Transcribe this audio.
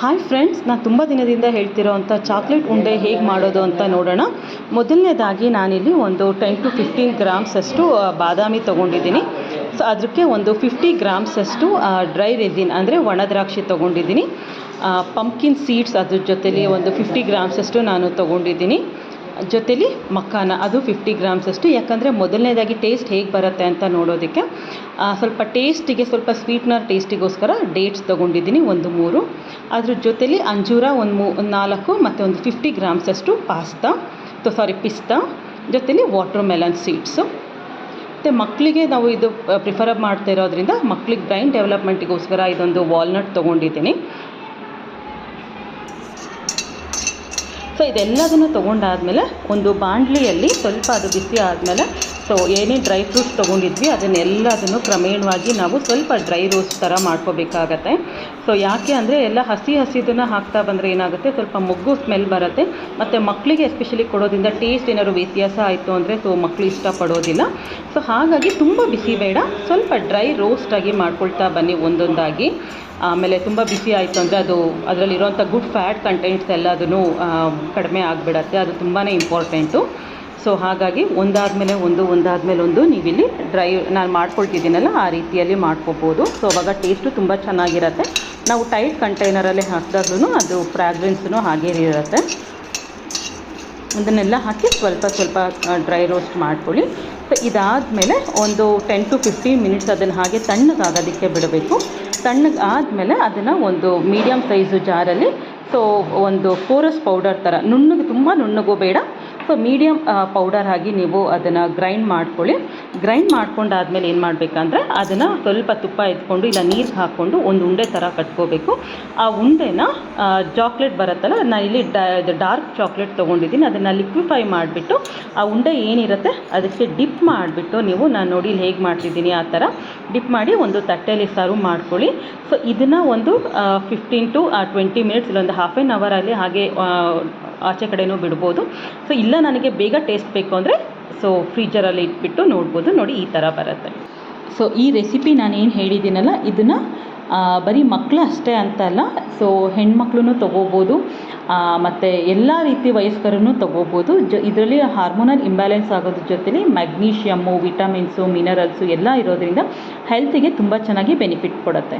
Hi friends, ನಾನು ತುಂಬ ದಿನದಿಂದ ಹೇಳ್ತಿರೋವಂಥ ಚಾಕ್ಲೇಟ್ ಉಂಡೆ ಹೇಗೆ ಮಾಡೋದು ಅಂತ ನೋಡೋಣ. ಮೊದಲನೇದಾಗಿ ನಾನಿಲ್ಲಿ ಒಂದು 10 to 15 ಗ್ರಾಮ್ಸಷ್ಟು ಬಾದಾಮಿ ತೊಗೊಂಡಿದ್ದೀನಿ. ಸೊ ಅದಕ್ಕೆ ಒಂದು 50 ಗ್ರಾಮ್ಸಷ್ಟು ಡ್ರೈ ರೆಸಿನ್ ಅಂದರೆ ಒಣ ದ್ರಾಕ್ಷಿ ತೊಗೊಂಡಿದ್ದೀನಿ. ಪಂಪ್ಕಿನ್ ಸೀಡ್ಸ್ ಅದ್ರ ಜೊತೆಲಿ ಒಂದು 50 ಗ್ರಾಮ್ಸಷ್ಟು ನಾನು ತೊಗೊಂಡಿದ್ದೀನಿ. ಜೊತೆಲಿ ಮಖಾನ ಅದು 50 ಗ್ರಾಮ್ಸಷ್ಟು. ಯಾಕಂದರೆ ಮೊದಲನೇದಾಗಿ ಟೇಸ್ಟ್ ಹೇಗೆ ಬರುತ್ತೆ ಅಂತ ನೋಡೋದಕ್ಕೆ ಸ್ವಲ್ಪ ಟೇಸ್ಟಿಗೆ, ಸ್ವಲ್ಪ ಸ್ವೀಟ್ನರ್ ಟೇಸ್ಟಿಗೋಸ್ಕರ ಡೇಟ್ಸ್ ತೊಗೊಂಡಿದ್ದೀನಿ ಒಂದು 3. ಅದ್ರ ಜೊತೆಲಿ ಅಂಜೂರ ಒಂದು 4 ಮತ್ತು ಒಂದು 50 ಗ್ರಾಮ್ಸಷ್ಟು ಪಿಸ್ತಾ, ಜೊತೆಲಿ ವಾಟರ್ ಮೆಲನ್ ಸೀಡ್ಸು. ಮತ್ತು ಮಕ್ಕಳಿಗೆ ನಾವು ಇದು ಪ್ರಿಫರ್ ಮಾಡ್ತಾ ಇರೋದ್ರಿಂದ ಮಕ್ಕಳಿಗೆ ಬ್ರೈನ್ ಡೆವಲಪ್ಮೆಂಟಿಗೋಸ್ಕರ ಇದೊಂದು ವಾಲ್ನಟ್ ತೊಗೊಂಡಿದ್ದೀನಿ. ಸೊ ಇದೆಲ್ಲದನ್ನು ತೊಗೊಂಡಾದಮೇಲೆ ಒಂದು ಬಾಣಲಿಯಲ್ಲಿ ಸ್ವಲ್ಪ ಅದು ಬಿಸಿ ಆದಮೇಲೆ ಏನೇ ಡ್ರೈ ಫ್ರೂಟ್ಸ್ ತೊಗೊಂಡಿದ್ವಿ ಅದನ್ನೆಲ್ಲದನ್ನು ಕ್ರಮೇಣವಾಗಿ ನಾವು ಸ್ವಲ್ಪ ಡ್ರೈ ರೋಸ್ಟ್ ಥರ ಮಾಡ್ಕೋಬೇಕಾಗತ್ತೆ. ಸೊ ಯಾಕೆ ಅಂದರೆ ಎಲ್ಲ ಹಸಿದನ್ನು ಹಾಕ್ತಾ ಬಂದರೆ ಏನಾಗುತ್ತೆ, ಸ್ವಲ್ಪ ಮೊಗ್ಗು ಸ್ಮೆಲ್ ಬರುತ್ತೆ. ಮತ್ತು ಮಕ್ಕಳಿಗೆ ಎಸ್ಪೆಷಲಿ ಕೊಡೋದ್ರಿಂದ ಟೇಸ್ಟ್ ಏನಾದ್ರು ವ್ಯತ್ಯಾಸ ಆಯಿತು ಅಂದರೆ ಮಕ್ಕಳು ಇಷ್ಟಪಡೋದಿಲ್ಲ. ಸೊ ಹಾಗಾಗಿ ತುಂಬ ಬಿಸಿ ಬೇಡ, ಸ್ವಲ್ಪ ಡ್ರೈ ರೋಸ್ಟಾಗಿ ಮಾಡ್ಕೊಳ್ತಾ ಬನ್ನಿ ಒಂದೊಂದಾಗಿ. ಆಮೇಲೆ ತುಂಬ ಬಿಸಿ ಆಯಿತು ಅಂದರೆ ಅದರಲ್ಲಿರೋಂಥ ಗುಡ್ ಫ್ಯಾಟ್ ಕಂಟೆಂಟ್ಸ್ ಎಲ್ಲದೂ ಕಡಿಮೆ ಆಗಿಬಿಡತ್ತೆ. ಅದು ತುಂಬಾ ಇಂಪಾರ್ಟೆಂಟು. ಸೊ ಹಾಗಾಗಿ ಒಂದಾದಮೇಲೆ ಒಂದು ನೀವಿಲ್ಲಿ ನಾನು ಮಾಡ್ಕೊಳ್ತಿದ್ದೀನಲ್ಲ ಆ ರೀತಿಯಲ್ಲಿ ಮಾಡ್ಕೋಬೋದು. ಸೊ ಅವಾಗ ಟೇಸ್ಟು ತುಂಬ ಚೆನ್ನಾಗಿರುತ್ತೆ. ನಾವು ಟೈಟ್ ಕಂಟೈನರಲ್ಲಿ ಹಾಕಿದಾಗ್ಲೂ ಅದು ಫ್ರಾಗ್ರೆನ್ಸೂ ಹಾಗೇ ಇರುತ್ತೆ. ಅದನ್ನೆಲ್ಲ ಹಾಕಿ ಸ್ವಲ್ಪ ಡ್ರೈ ರೋಸ್ಟ್ ಮಾಡ್ಕೊಳ್ಳಿ. ಸೊ ಇದಾದಮೇಲೆ ಒಂದು 10 to 15 ಮಿನಿಟ್ಸ್ ಅದನ್ನು ಹಾಗೆ ತಣ್ಣಗಾಗೋದಕ್ಕೆ ಬಿಡಬೇಕು. ತಣ್ಣಗಾದಮೇಲೆ ಅದನ್ನು ಒಂದು ಮೀಡಿಯಮ್ ಸೈಜು ಜಾರಲ್ಲಿ ಒಂದು ಕೋರಸ್ ಪೌಡರ್ ಥರ ತುಂಬ ನುಣ್ಣಗೂ ಬೇಡ, ಸೊ ಮೀಡಿಯಮ್ ಪೌಡರ್ ಆಗಿ ನೀವು ಅದನ್ನು ಗ್ರೈಂಡ್ ಮಾಡ್ಕೊಳ್ಳಿ. ಗ್ರೈಂಡ್ ಮಾಡ್ಕೊಂಡಾದ್ಮೇಲೆ ಏನು ಮಾಡಬೇಕಂದ್ರೆ ಅದನ್ನು ಸ್ವಲ್ಪ ತುಪ್ಪ ಎತ್ಕೊಂಡು ಇಲ್ಲ ನೀರಿಗೆ ಹಾಕ್ಕೊಂಡು ಒಂದು ಉಂಡೆ ಥರ ಕಟ್ಕೋಬೇಕು. ಆ ಉಂಡೆನ ಚಾಕ್ಲೇಟ್ ಬರುತ್ತಲ್ಲ, ನಾನಿಲ್ಲಿ ಡಾರ್ಕ್ ಚಾಕ್ಲೇಟ್ ತೊಗೊಂಡಿದ್ದೀನಿ, ಅದನ್ನು ಲಿಕ್ವಿಫೈ ಮಾಡಿಬಿಟ್ಟು ಆ ಉಂಡೆ ಏನಿರುತ್ತೆ ಅದಕ್ಕೆ ಡಿಪ್ ಮಾಡಿಬಿಟ್ಟು ನಾನು ನೋಡಿ ಇಲ್ಲಿ ಹೇಗೆ ಮಾಡ್ತಿದ್ದೀನಿ ಆ ಥರ ಡಿಪ್ ಮಾಡಿ ಒಂದು ತಟ್ಟೆಯಲ್ಲಿ ಸರ್ವ್ ಮಾಡ್ಕೊಳ್ಳಿ. ಸೊ ಇದನ್ನು ಒಂದು 15 to 20 ಮಿನಿಟ್ಸ್ ಇಲ್ಲೊಂದು ಹಾಫ್ ಆನ್ ಅವರಲ್ಲಿ ಹಾಗೆ ಆಚೆ ಕಡೆನೂ ಬಿಡ್ಬೋದು. ಸೊ ಇಲ್ಲ ನನಗೆ ಬೇಗ ಟೇಸ್ಟ್ ಬೇಕು ಅಂದರೆ ಫ್ರೀಜರಲ್ಲಿ ಇಟ್ಬಿಟ್ಟು ನೋಡ್ಬೋದು. ನೋಡಿ ಈ ಥರ ಬರುತ್ತೆ. ಸೊ ಈ ರೆಸಿಪಿ ನಾನೇನು ಹೇಳಿದ್ದೀನಲ್ಲ ಇದನ್ನು ಬರೀ ಮಕ್ಕಳು ಅಷ್ಟೇ ಅಂತಲ್ಲ, ಸೊ ಹೆಣ್ಮಕ್ಳು ತೊಗೋಬೋದು, ಮತ್ತು ಎಲ್ಲ ರೀತಿ ವಯಸ್ಕರನ್ನು ತೊಗೋಬೋದು. ಇದರಲ್ಲಿ ಹಾರ್ಮೋನಲ್ ಇಂಬ್ಯಾಲೆನ್ಸ್ ಆಗೋದ್ರ ಜೊತೆಲಿ ಮ್ಯಾಗ್ನೀಷಿಯಮ್ಮು, ವಿಟಮಿನ್ಸು, ಮಿನರಲ್ಸು ಎಲ್ಲ ಇರೋದ್ರಿಂದ ಹೆಲ್ತಿಗೆ ತುಂಬ ಚೆನ್ನಾಗಿ ಬೆನಿಫಿಟ್ ಕೊಡುತ್ತೆ.